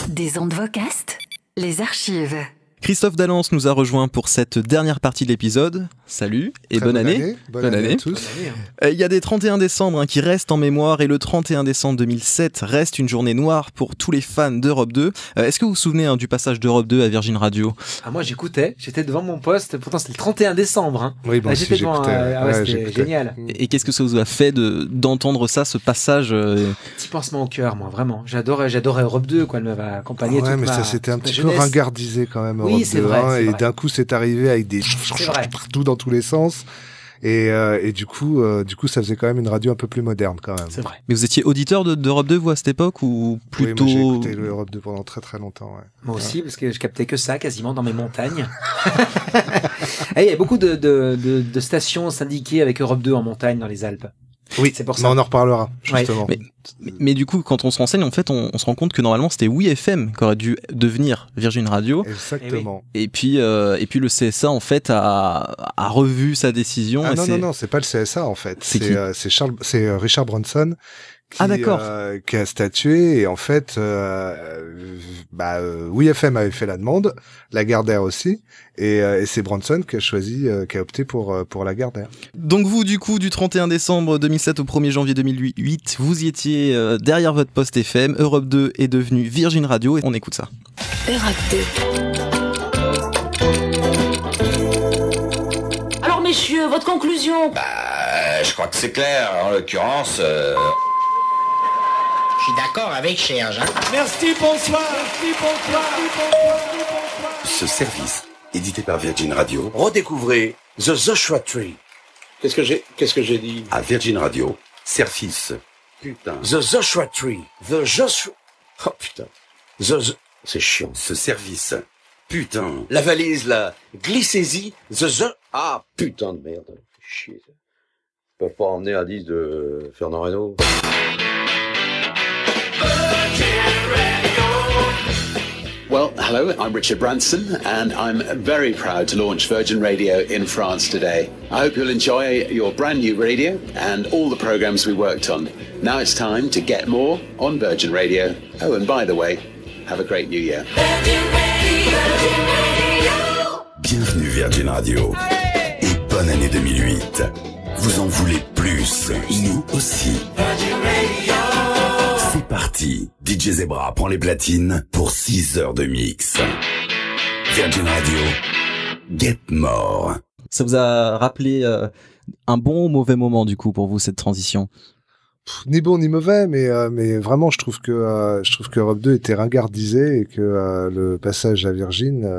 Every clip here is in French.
Des ondes vocastes, les archives. Christophe Dallance nous a rejoint pour cette dernière partie de l'épisode. Salut et bonne année. Bonne année à tous. Il y a des 31 décembre qui restent en mémoire et le 31 décembre 2007 reste une journée noire pour tous les fans d'Europe 2. Est-ce que vous vous souvenez du passage d'Europe 2 à Virgin Radio ? Moi j'écoutais, j'étais devant mon poste, pourtant c'était le 31 décembre. Oui, bon, j'étais devant, c'était j'écoutais. génial. Et qu'est-ce que ça vous a fait d'entendre ça, ce passage Petit pansement au cœur, moi, vraiment. J'adorais Europe 2, quoi, elle m'avait accompagné toute mais ma ça s'était un petit peu jeunesse. ringardisé quand même. Oui, Europe c'est 2, vrai, c'est et vrai. d'un coup, c'est arrivé avec des vrai. partout dans tous les sens. Et du coup, ça faisait quand même une radio un peu plus moderne quand même. C'est vrai. Mais vous étiez auditeur d'Europe 2, vous, à cette époque, ou plutôt... Oui, moi, j'ai écouté l'Europe 2 pendant très très longtemps. Ouais. Moi aussi, parce que je captais que ça, quasiment, dans mes montagnes. Et il y a beaucoup de stations syndiquées avec Europe 2 en montagne, dans les Alpes. Oui, c'est pour mais ça. on en reparlera, justement. Mais du coup, quand on se renseigne, en fait, on se rend compte que normalement, c'était Oui FM qui aurait dû devenir Virgin Radio. Exactement. Et puis le CSA, en fait, a revu sa décision. Ah non, c'est pas le CSA, en fait. C'est Richard Branson qui a statué, et en fait, Oui FM avait fait la demande, Lagardère aussi, et c'est Branson qui a opté pour Lagardère. Donc vous, du coup, du 31 décembre 2007 au 1er janvier 2008, vous y étiez derrière votre poste FM, Europe 2 est devenu Virgin Radio, et on écoute ça. Europe 2. Alors messieurs, votre conclusion ? Je crois que c'est clair. En l'occurrence, Je suis d'accord avec Serge. Merci, bonsoir. Ce service, édité par Virgin Radio, redécouvrez The Joshua Tree. qu'est-ce que j'ai dit à Virgin Radio, service. Putain. The Joshua Tree. The Joshua... Oh putain. C'est chiant. Ce service. Putain. La valise, là. Glissez-y. Ah, putain de merde. Chier. Ils peuvent pas emmener un disque de Fernand Reynaud. Well, hello, I'm Richard Branson, and I'm very proud to launch Virgin Radio in France today. I hope you'll enjoy your brand new radio and all the programs we worked on. Now it's time to get more on Virgin Radio. Oh, and by the way, have a great new year. Bienvenue Virgin Radio. Et bonne année 2008. Vous en voulez plus. Nous aussi. C'est parti. DJ Zebra prend les platines pour 6 heures de mix. Virgin Radio. Get more. Ça vous a rappelé un bon ou mauvais moment, du coup, pour vous, cette transition ? Ni bon ni mauvais, mais vraiment je trouve que Europe 2 était ringardisé, et que le passage à Virgin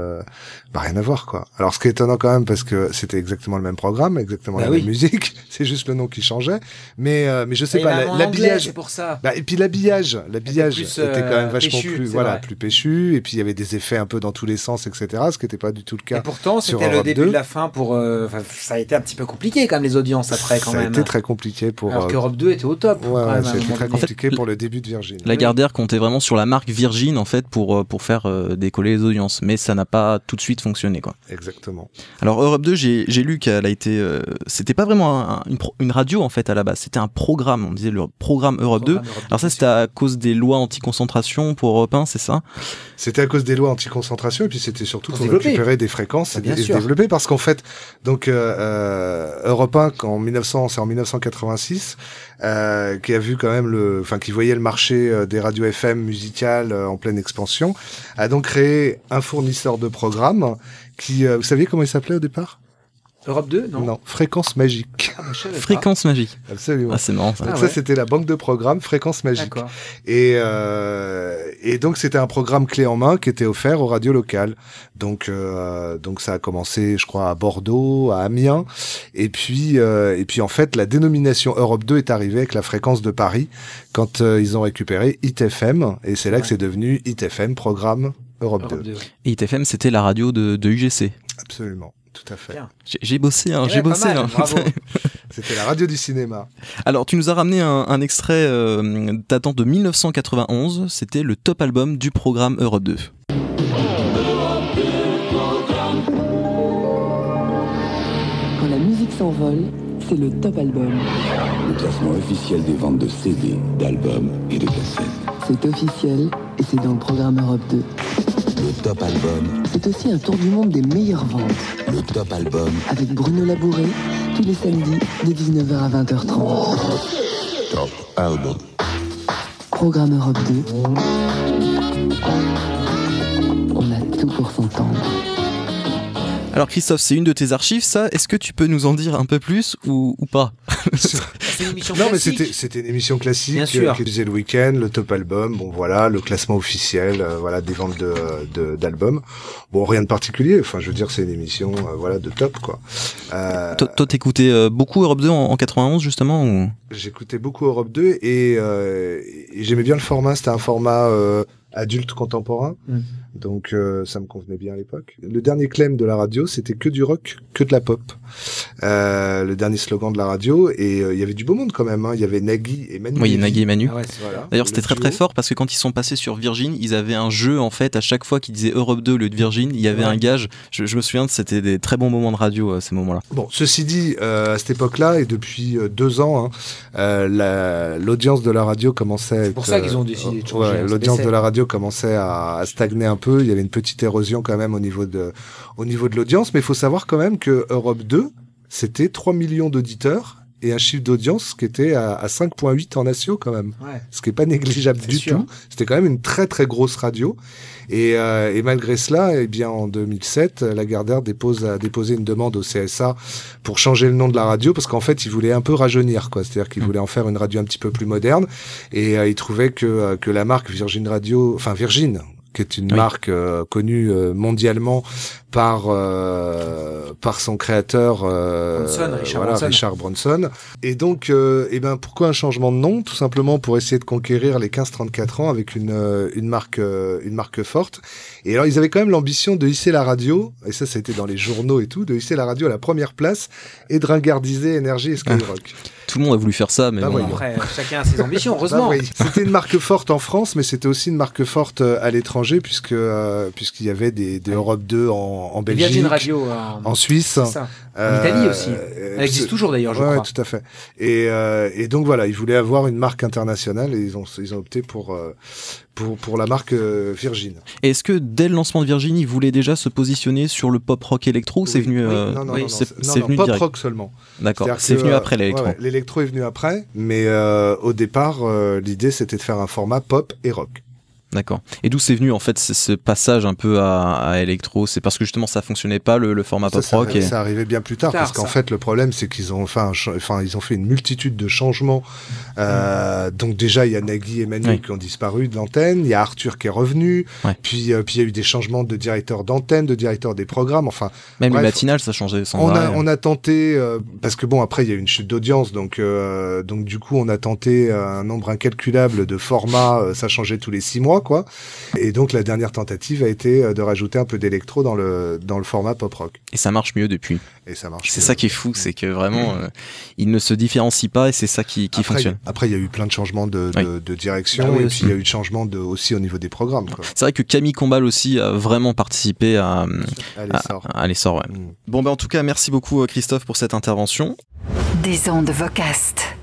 rien à voir, quoi. Alors ce qui est étonnant quand même, parce que c'était exactement le même programme, exactement la même musique, c'est juste le nom qui changeait, mais je sais pas, l'habillage, c'est pour ça. Et puis l'habillage était quand même vachement péchu, plus péchu, et puis il y avait des effets un peu dans tous les sens, etc., ce qui n'était pas du tout le cas. Et pourtant sur c'était le Europe début 2. de la fin pour ça a été un petit peu compliqué quand même, les audiences après, quand ça même. a été très compliqué pour alors qu'Europe 2 était au top. C'était très compliqué pour le début de Virgin. Lagardère comptait vraiment sur la marque Virgin, en fait, pour faire décoller les audiences, mais ça n'a pas tout de suite fonctionné, quoi. Exactement. Alors Europe 2, j'ai lu qu'elle a été, c'était pas vraiment une radio, en fait, à la base, c'était un programme, on disait le programme Europe 2. Alors ça, c'était à cause des lois anti-concentration pour Europe 1, c'est ça ? C'était à cause des lois anti-concentration, et puis c'était surtout pour récupérer des fréquences et se développer, parce qu'en fait, donc Europe 1, c'est en 1986, qui a vu quand même qui voyait le marché des radios FM musicales en pleine expansion, a donc créé un fournisseur de programmes qui, vous saviez comment il s'appelait au départ ? Europe 2, non ? Non, Fréquence Magique. Fréquence Magique. Absolument. Ah, c'est marrant ça. Donc ça, c'était la banque de programmes Fréquence Magique. D'accord. Et donc c'était un programme clé en main qui était offert aux radios locales. Donc ça a commencé, je crois, à Bordeaux, à Amiens. Et puis en fait, la dénomination Europe 2 est arrivée avec la fréquence de Paris quand ils ont récupéré Hit FM. Et c'est là que c'est devenu Hit FM, programme Europe 2. Et Hit FM, c'était la radio de UGC. Absolument. Tout à fait. J'ai bossé, j'ai bossé. Bravo. C'était la radio du cinéma. Alors, tu nous as ramené un extrait datant de 1991. C'était le top album du programme Europe 2. Quand la musique s'envole, c'est le top album. Le classement officiel des ventes de CD, d'albums et de cassettes. C'est officiel et c'est dans le programme Europe 2. Le top album. C'est aussi un tour du monde des meilleures ventes. Le top album. Avec Bruno Labouré, tous les samedis de 19h à 20h30. Top album. Programme Europe 2. On a tout pour s'entendre. Alors Christophe, c'est une de tes archives, ça. Est-ce que tu peux nous en dire un peu plus ou pas? C'est une émission non, classique. mais c'était une émission classique qui faisait le week-end, le top album, bon voilà, le classement officiel, voilà, des ventes d'albums. Bon, rien de particulier. Enfin, je veux dire, c'est une émission, voilà, de top, quoi. Toi, t'écoutais beaucoup Europe 2 en 91 justement ou... J'écoutais beaucoup Europe 2 et j'aimais bien le format. C'était un format adulte contemporain. Donc ça me convenait bien à l'époque. Le dernier claim de la radio, c'était que du rock, que de la pop. Le dernier slogan de la radio, et il y avait du beau monde quand même, hein. Il y avait Nagui et Manu. Oui, Nagui et Manu. Ah ouais, Voilà. D'ailleurs, c'était très fort parce que quand ils sont passés sur Virgin, ils avaient un jeu en fait. À chaque fois qu'ils disaient Europe 2 au lieu de Virgin, il y avait un gage. Je me souviens, c'était des très bons moments de radio ces moments-là. Bon, ceci dit, à cette époque-là et depuis 2 ans, hein, l'audience de la radio commençait. C'est pour ça qu'ils ont décidé de changer. L'audience de la radio commençait à stagner un peu. Il y avait une petite érosion quand même au niveau de l'audience, mais il faut savoir quand même que Europe 2, c'était 3 millions d'auditeurs et un chiffre d'audience qui était à 5,8 en natio quand même. Ouais. Ce qui est pas négligeable du tout. C'était quand même une très très grosse radio. Et malgré cela, eh bien, en 2007, Lagardère a déposé une demande au CSA pour changer le nom de la radio parce qu'en fait, ils voulaient un peu rajeunir, quoi. C'est-à-dire qu'ils voulaient en faire une radio un petit peu plus moderne et ils trouvaient que la marque Virgin qui est une marque connue mondialement par son créateur Richard Branson. Et donc pourquoi un changement de nom? Tout simplement pour essayer de conquérir les 15-34 ans avec une marque forte. Et alors ils avaient quand même l'ambition de hisser la radio, et ça a été dans les journaux et tout, de hisser la radio à la première place et de ringardiser Énergie et Skyrock. Tout le monde a voulu faire ça, mais bon. Après, chacun a ses ambitions, heureusement. C'était une marque forte en France, mais c'était aussi une marque forte à l'étranger, puisqu'il y avait des Europe 2 en Belgique, Virgin Radio en Suisse, ça. En Italie aussi. Elle existe toujours d'ailleurs, je crois. Tout à fait. Et donc voilà, ils voulaient avoir une marque internationale et ils ont opté pour la marque Virgin. Et est-ce que dès le lancement de Virgin, ils voulaient déjà se positionner sur le pop rock électro ou c'est venu Non, c'est venu pop direct. Rock seulement. D'accord, c'est venu après l'électro. Ouais, l'électro est venu après, mais au départ, l'idée c'était de faire un format pop et rock. D'accord. Et d'où c'est venu en fait ce passage un peu à électro? C'est parce que justement ça fonctionnait pas le format pop rock. Ça arrivait bien plus tard parce qu'en fait le problème c'est qu'ils ont ils ont fait une multitude de changements. Donc déjà il y a Nagui et Manu qui ont disparu de l'antenne, il y a Arthur qui est revenu, puis il y a eu des changements de directeur d'antenne, de directeur des programmes, enfin même le matinal ça changeait sans arrêt. On a tenté parce que bon après il y a eu une chute d'audience donc du coup on a tenté un nombre incalculable de formats, ça changeait tous les 6 mois. Quoi. Et donc la dernière tentative a été de rajouter un peu d'électro dans le format pop rock. Et ça marche mieux depuis. Et ça marche. C'est ça qui est fou, c'est que vraiment il ne se différencie pas et c'est ça qui fonctionne. Après il y a eu plein de changements de direction et puis il y a eu de changements aussi au niveau des programmes. Quoi. C'est vrai que Camille Combal aussi a vraiment participé à l'essor. Ouais. Bon en tout cas merci beaucoup Christophe pour cette intervention. Des ondes Vocast.